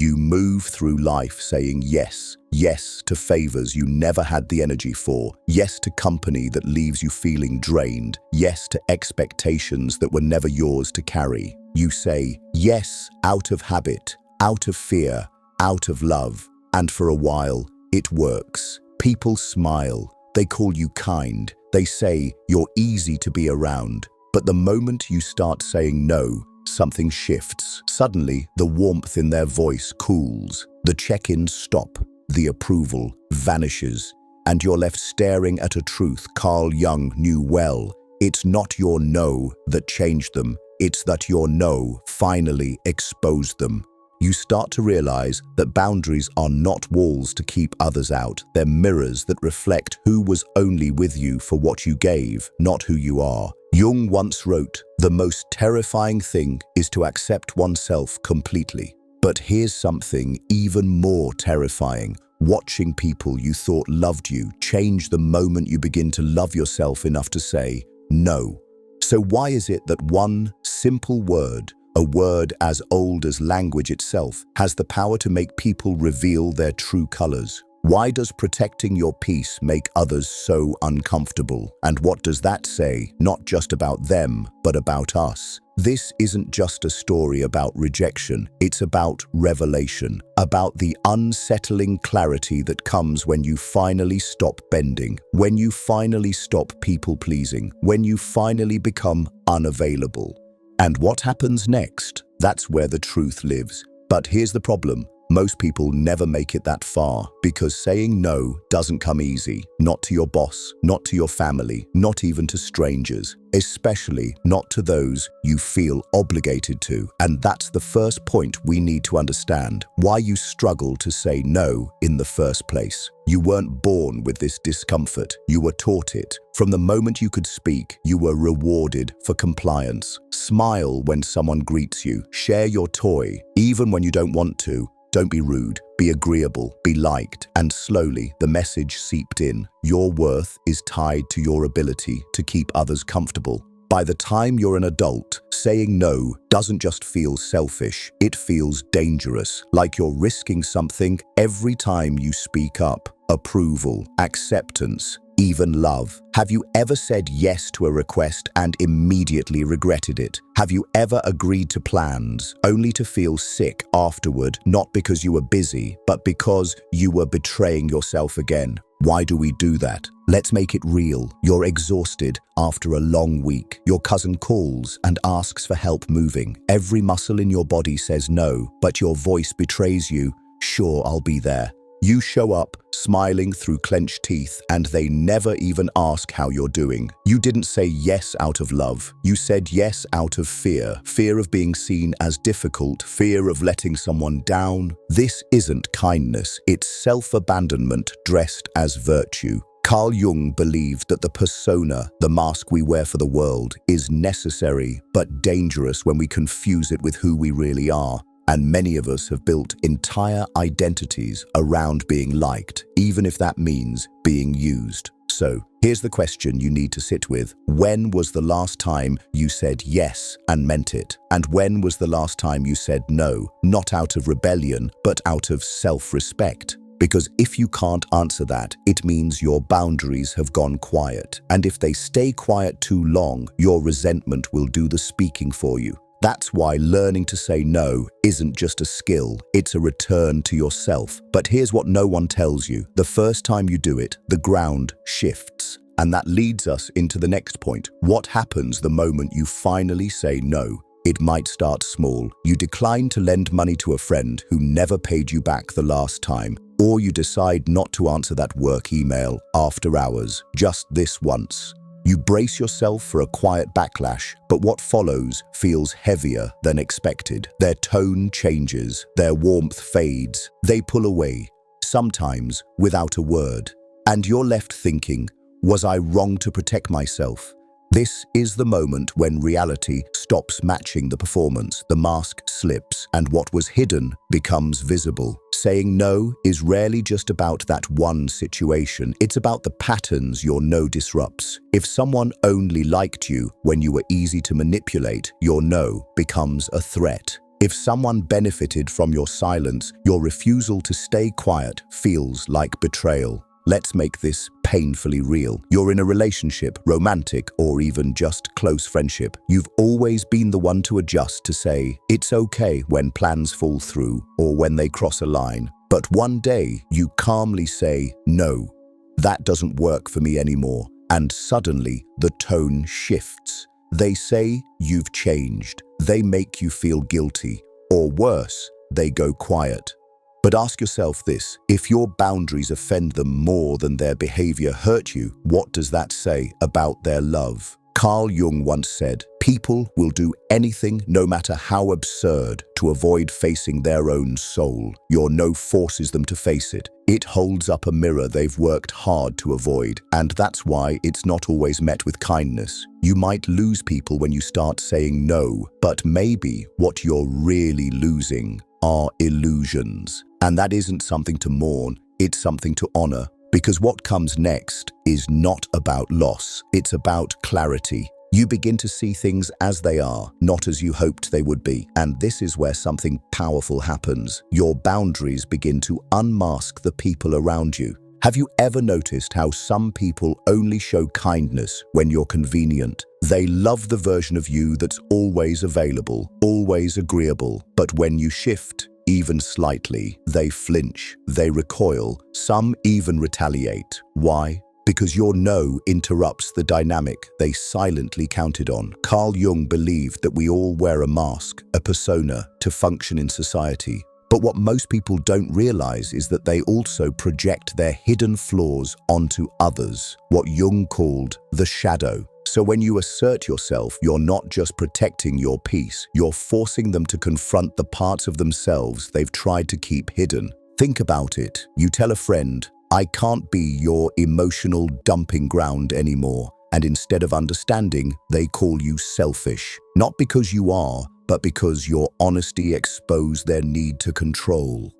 You move through life saying yes. Yes to favors you never had the energy for. Yes to company that leaves you feeling drained. Yes to expectations that were never yours to carry. You say yes out of habit, out of fear, out of love. And for a while, it works. People smile. They call you kind. They say you're easy to be around. But the moment you start saying no, something shifts. Suddenly, the warmth in their voice cools. The check-ins stop. The approval vanishes. And you're left staring at a truth Carl Jung knew well. It's not your no that changed them. It's that your no finally exposed them. You start to realize that boundaries are not walls to keep others out. They're mirrors that reflect who was only with you for what you gave, not who you are. Jung once wrote, "The most terrifying thing is to accept oneself completely." But here's something even more terrifying. Watching people you thought loved you change the moment you begin to love yourself enough to say no. So why is it that one simple word, a word as old as language itself, has the power to make people reveal their true colors? Why does protecting your peace make others so uncomfortable? And what does that say, not just about them, but about us? This isn't just a story about rejection, it's about revelation, about the unsettling clarity that comes when you finally stop bending, when you finally stop people-pleasing, when you finally become unavailable. And what happens next? That's where the truth lives. But here's the problem. Most people never make it that far because saying no doesn't come easy. Not to your boss, not to your family, not even to strangers, especially not to those you feel obligated to. And that's the first point we need to understand, why you struggle to say no in the first place. You weren't born with this discomfort, you were taught it. From the moment you could speak, you were rewarded for compliance. Smile when someone greets you, share your toy, even when you don't want to. Don't be rude, be agreeable, be liked. And slowly, the message seeped in. Your worth is tied to your ability to keep others comfortable. By the time you're an adult, saying no doesn't just feel selfish, it feels dangerous, like you're risking something every time you speak up. Approval, acceptance, even love. Have you ever said yes to a request and immediately regretted it? Have you ever agreed to plans only to feel sick afterward, not because you were busy, but because you were betraying yourself again? Why do we do that? Let's make it real. You're exhausted after a long week. Your cousin calls and asks for help moving. Every muscle in your body says no, but your voice betrays you. Sure, I'll be there. You show up, smiling through clenched teeth, and they never even ask how you're doing. You didn't say yes out of love. You said yes out of fear. Fear of being seen as difficult, fear of letting someone down. This isn't kindness, it's self-abandonment dressed as virtue. Carl Jung believed that the persona, the mask we wear for the world, is necessary but dangerous when we confuse it with who we really are. And many of us have built entire identities around being liked, even if that means being used. So, here's the question you need to sit with. When was the last time you said yes and meant it? And when was the last time you said no, not out of rebellion, but out of self-respect? Because if you can't answer that, it means your boundaries have gone quiet. And if they stay quiet too long, your resentment will do the speaking for you. That's why learning to say no isn't just a skill, it's a return to yourself. But here's what no one tells you. The first time you do it, the ground shifts. And that leads us into the next point. What happens the moment you finally say no? It might start small. You decline to lend money to a friend who never paid you back the last time. Or you decide not to answer that work email after hours, just this once. You brace yourself for a quiet backlash, but what follows feels heavier than expected. Their tone changes, their warmth fades, they pull away, sometimes without a word. And you're left thinking, was I wrong to protect myself? This is the moment when reality stops matching the performance, the mask slips, and what was hidden becomes visible. Saying no is rarely just about that one situation, it's about the patterns your no disrupts. If someone only liked you when you were easy to manipulate, your no becomes a threat. If someone benefited from your silence, your refusal to stay quiet feels like betrayal. Let's make this painfully real. You're in a relationship, romantic or even just close friendship. You've always been the one to adjust, to say it's okay when plans fall through or when they cross a line. But one day you calmly say, no, that doesn't work for me anymore. And suddenly the tone shifts. They say you've changed. They make you feel guilty. Or worse, they go quiet. But ask yourself this: if your boundaries offend them more than their behavior hurt you, what does that say about their love? Carl Jung once said, people will do anything, no matter how absurd, to avoid facing their own soul. Your no forces them to face it. It holds up a mirror they've worked hard to avoid, and that's why it's not always met with kindness. You might lose people when you start saying no, but maybe what you're really losing are illusions. And that isn't something to mourn, it's something to honor. Because what comes next is not about loss, it's about clarity. You begin to see things as they are, not as you hoped they would be. And this is where something powerful happens. Your boundaries begin to unmask the people around you. Have you ever noticed how some people only show kindness when you're convenient? They love the version of you that's always available, always agreeable. But when you shift, even slightly, they flinch, they recoil, some even retaliate. Why? Because your no interrupts the dynamic they silently counted on. Carl Jung believed that we all wear a mask, a persona, to function in society. But what most people don't realize is that they also project their hidden flaws onto others, what Jung called the shadow. So when you assert yourself, you're not just protecting your peace, you're forcing them to confront the parts of themselves they've tried to keep hidden. Think about it. You tell a friend, I can't be your emotional dumping ground anymore. And instead of understanding, they call you selfish. Not because you are, but because your honesty exposed their need to control.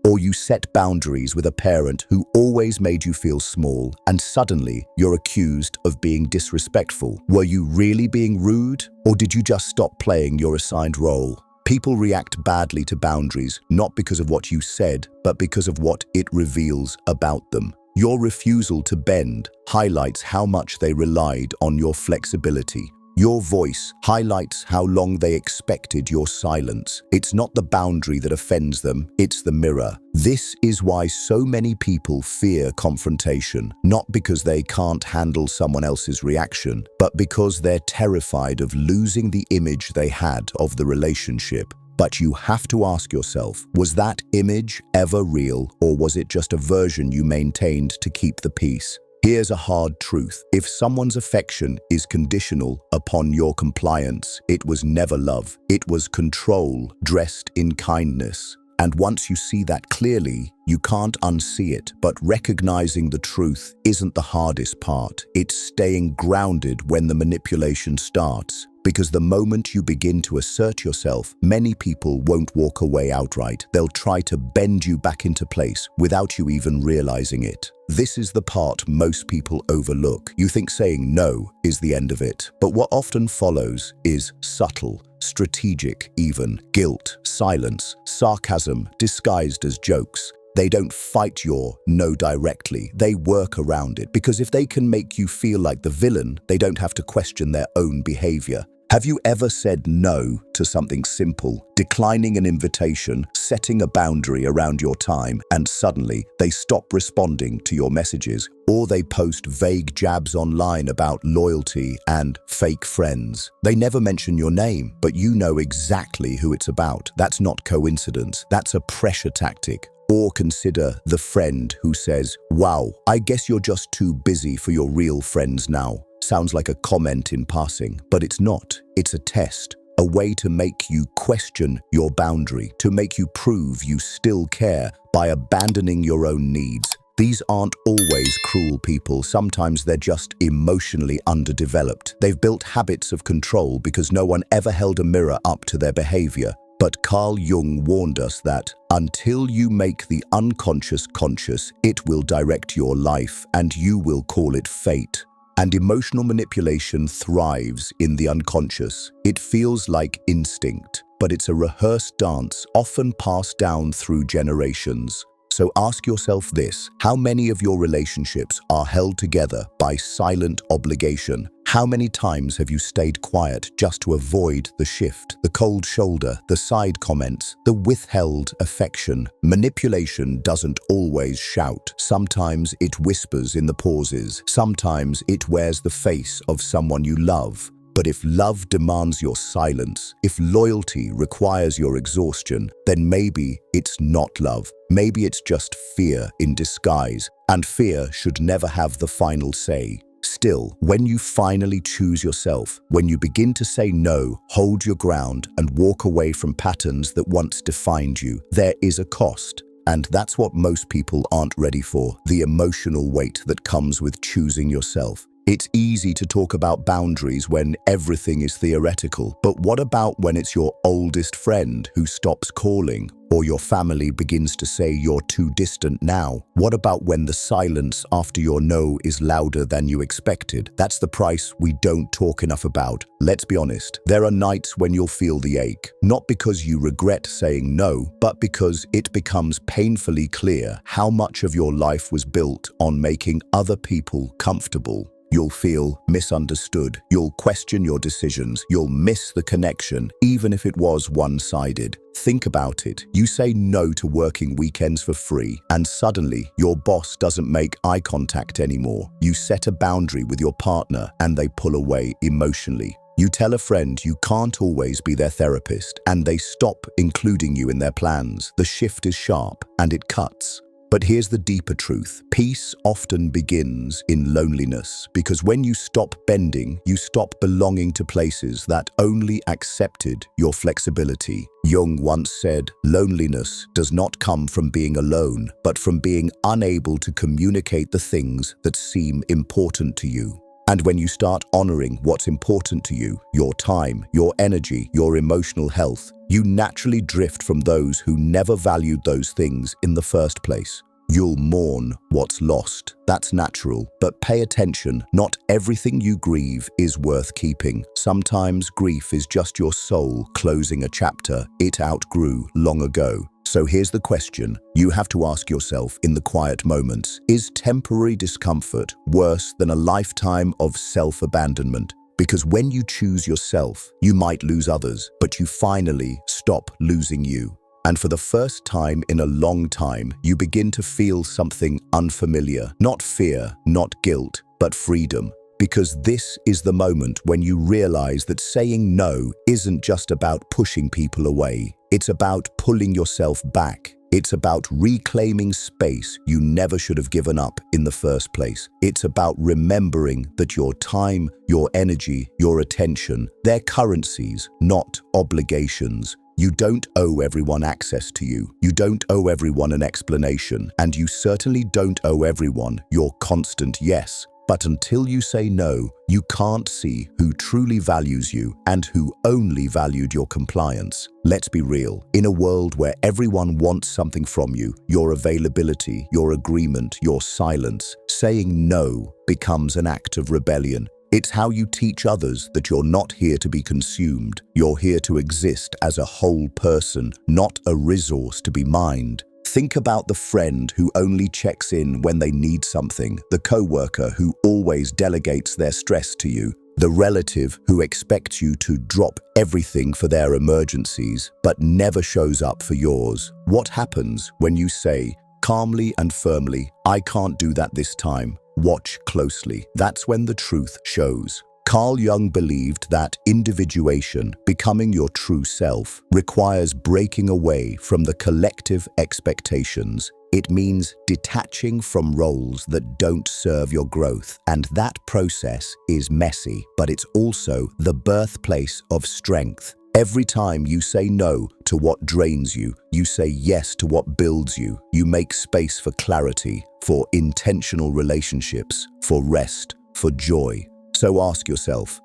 Or you set boundaries with a parent who always made you feel small, and suddenly you're accused of being disrespectful. Were you really being rude, or did you just stop playing your assigned role? People react badly to boundaries, not because of what you said, but because of what it reveals about them. Your refusal to bend highlights how much they relied on your flexibility. Your voice highlights how long they expected your silence. It's not the boundary that offends them, it's the mirror. This is why so many people fear confrontation, not because they can't handle someone else's reaction, but because they're terrified of losing the image they had of the relationship. But you have to ask yourself, was that image ever real, or was it just a version you maintained to keep the peace? Here's a hard truth. If someone's affection is conditional upon your compliance, it was never love. It was control dressed in kindness. And once you see that clearly, you can't unsee it. But recognizing the truth isn't the hardest part. It's staying grounded when the manipulation starts. Because the moment you begin to assert yourself, many people won't walk away outright. They'll try to bend you back into place without you even realizing it. This is the part most people overlook. You think saying no is the end of it, but what often follows is subtle, strategic even, guilt, silence, sarcasm disguised as jokes. They don't fight your no directly, they work around it, because if they can make you feel like the villain, they don't have to question their own behavior. Have you ever said no to something simple, declining an invitation, setting a boundary around your time, and suddenly they stop responding to your messages, or they post vague jabs online about loyalty and fake friends? They never mention your name, but you know exactly who it's about. That's not coincidence, that's a pressure tactic. Or consider the friend who says, wow, I guess you're just too busy for your real friends now. Sounds like a comment in passing, but it's not. It's a test, a way to make you question your boundary, to make you prove you still care by abandoning your own needs. These aren't always cruel people. Sometimes they're just emotionally underdeveloped. They've built habits of control because no one ever held a mirror up to their behavior. But Carl Jung warned us that until you make the unconscious conscious, it will direct your life and you will call it fate. And emotional manipulation thrives in the unconscious. It feels like instinct. but it's a rehearsed dance often passed down through generations. So ask yourself this: how many of your relationships are held together by silent obligation? How many times have you stayed quiet just to avoid the shift, the cold shoulder, the side comments, the withheld affection? Manipulation doesn't always shout. Sometimes it whispers in the pauses. Sometimes it wears the face of someone you love. But if love demands your silence, if loyalty requires your exhaustion, then maybe it's not love. Maybe it's just fear in disguise, and fear should never have the final say. Still, when you finally choose yourself, when you begin to say no, hold your ground, and walk away from patterns that once defined you, there is a cost. And that's what most people aren't ready for, the emotional weight that comes with choosing yourself. It's easy to talk about boundaries when everything is theoretical, but what about when it's your oldest friend who stops calling, or your family begins to say you're too distant now? What about when the silence after your no is louder than you expected? That's the price we don't talk enough about. Let's be honest, there are nights when you'll feel the ache, not because you regret saying no, but because it becomes painfully clear how much of your life was built on making other people comfortable. You'll feel misunderstood, you'll question your decisions, you'll miss the connection, even if it was one-sided. Think about it. You say no to working weekends for free, and suddenly your boss doesn't make eye contact anymore. You set a boundary with your partner, and they pull away emotionally. You tell a friend you can't always be their therapist, and they stop including you in their plans. The shift is sharp, and it cuts. But here's the deeper truth. Peace often begins in loneliness, because when you stop bending, you stop belonging to places that only accepted your flexibility. Jung once said, "Loneliness does not come from being alone, but from being unable to communicate the things that seem important to you." And when you start honoring what's important to you, your time, your energy, your emotional health, you naturally drift from those who never valued those things in the first place. You'll mourn what's lost. That's natural, but pay attention. Not everything you grieve is worth keeping. Sometimes grief is just your soul closing a chapter it outgrew long ago. So here's the question you have to ask yourself in the quiet moments. Is temporary discomfort worse than a lifetime of self-abandonment? Because when you choose yourself, you might lose others, but you finally stop losing you. And for the first time in a long time, you begin to feel something unfamiliar. Not fear, not guilt, but freedom. Because this is the moment when you realize that saying no isn't just about pushing people away. It's about pulling yourself back. It's about reclaiming space you never should have given up in the first place. It's about remembering that your time, your energy, your attention, they're currencies, not obligations. You don't owe everyone access to you. You don't owe everyone an explanation. And you certainly don't owe everyone your constant yes. But until you say no, you can't see who truly values you and who only valued your compliance. Let's be real. In a world where everyone wants something from you, your availability, your agreement, your silence, saying no becomes an act of rebellion. It's how you teach others that you're not here to be consumed. You're here to exist as a whole person, not a resource to be mined. Think about the friend who only checks in when they need something, the coworker who always delegates their stress to you, the relative who expects you to drop everything for their emergencies but never shows up for yours. What happens when you say, calmly and firmly, "I can't do that this time. Watch closely"? That's when the truth shows. Carl Jung believed that individuation, becoming your true self, requires breaking away from the collective expectations. It means detaching from roles that don't serve your growth. And that process is messy, but it's also the birthplace of strength. Every time you say no to what drains you, you say yes to what builds you. You make space for clarity, for intentional relationships, for rest, for joy. So ask yourself,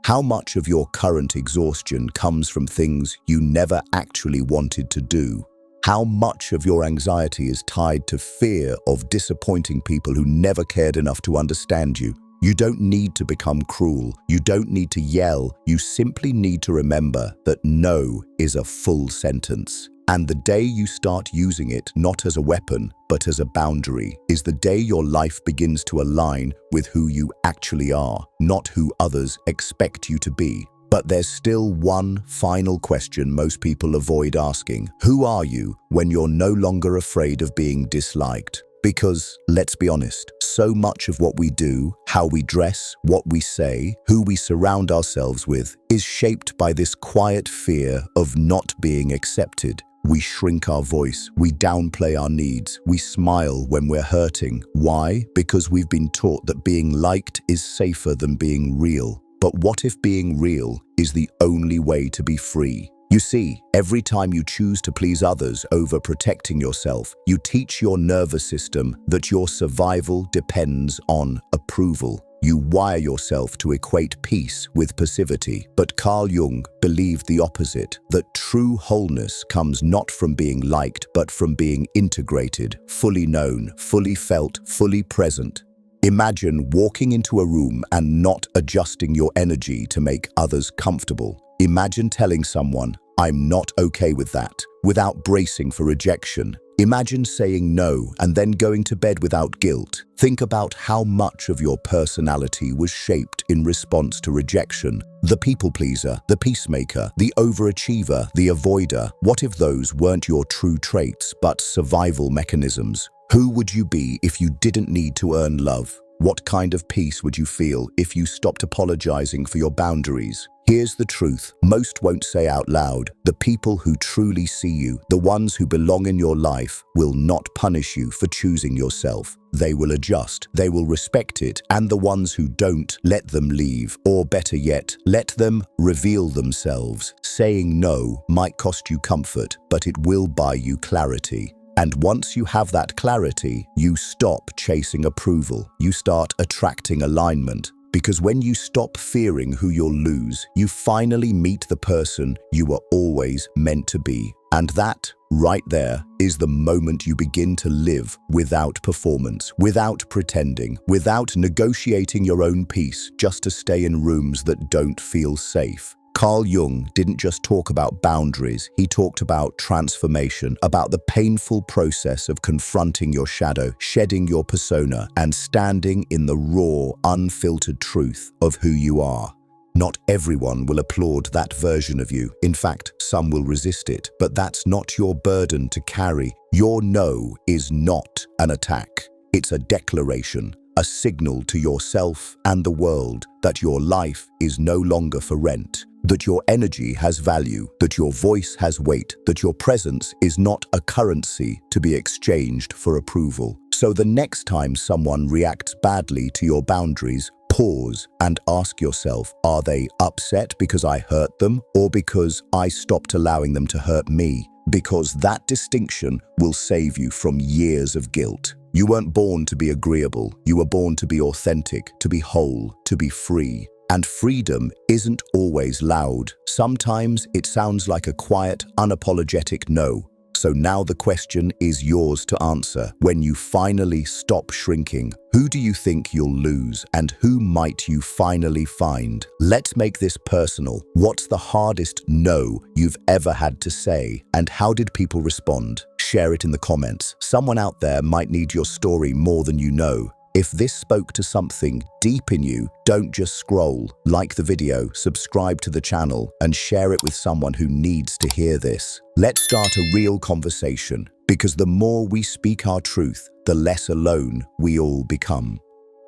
how much of your current exhaustion comes from things you never actually wanted to do? How much of your anxiety is tied to fear of disappointing people who never cared enough to understand you? You don't need to become cruel. You don't need to yell. You simply need to remember that no is a full sentence. And the day you start using it not as a weapon, but as a boundary, is the day your life begins to align with who you actually are, not who others expect you to be. But there's still one final question most people avoid asking. Who are you when you're no longer afraid of being disliked? Because, let's be honest, so much of what we do, how we dress, what we say, who we surround ourselves with, is shaped by this quiet fear of not being accepted. We shrink our voice, we downplay our needs, we smile when we're hurting. Why? Because we've been taught that being liked is safer than being real. But what if being real is the only way to be free? You see, every time you choose to please others over protecting yourself, you teach your nervous system that your survival depends on approval. You wire yourself to equate peace with passivity. But Carl Jung believed the opposite, that true wholeness comes not from being liked, but from being integrated, fully known, fully felt, fully present. Imagine walking into a room and not adjusting your energy to make others comfortable. Imagine telling someone, "I'm not okay with that," without bracing for rejection. Imagine saying no and then going to bed without guilt. Think about how much of your personality was shaped in response to rejection. The people pleaser, the peacemaker, the overachiever, the avoider. What if those weren't your true traits, but survival mechanisms? Who would you be if you didn't need to earn love? What kind of peace would you feel if you stopped apologizing for your boundaries? Here's the truth. Most won't say out loud. The people who truly see you, the ones who belong in your life, will not punish you for choosing yourself. They will adjust, they will respect it, and the ones who don't, let them leave. Or better yet, let them reveal themselves. Saying no might cost you comfort, but it will buy you clarity. And once you have that clarity, you stop chasing approval. You start attracting alignment. Because when you stop fearing who you'll lose, you finally meet the person you were always meant to be. And that, right there, is the moment you begin to live without performance, without pretending, without negotiating your own peace just to stay in rooms that don't feel safe. Carl Jung didn't just talk about boundaries, he talked about transformation, about the painful process of confronting your shadow, shedding your persona, and standing in the raw, unfiltered truth of who you are. Not everyone will applaud that version of you. In fact, some will resist it, but that's not your burden to carry. Your no is not an attack. It's a declaration, a signal to yourself and the world that your life is no longer for rent, that your energy has value, that your voice has weight, that your presence is not a currency to be exchanged for approval. So the next time someone reacts badly to your boundaries, pause and ask yourself, are they upset because I hurt them or because I stopped allowing them to hurt me? Because that distinction will save you from years of guilt. You weren't born to be agreeable. You were born to be authentic, to be whole, to be free. And freedom isn't always loud. Sometimes it sounds like a quiet, unapologetic no. So now the question is yours to answer. When you finally stop shrinking, who do you think you'll lose and who might you finally find? Let's make this personal. What's the hardest no you've ever had to say, and how did people respond? Share it in the comments. Someone out there might need your story more than you know. If this spoke to something deep in you, don't just scroll. Like the video, subscribe to the channel, and share it with someone who needs to hear this. Let's start a real conversation, because the more we speak our truth, the less alone we all become.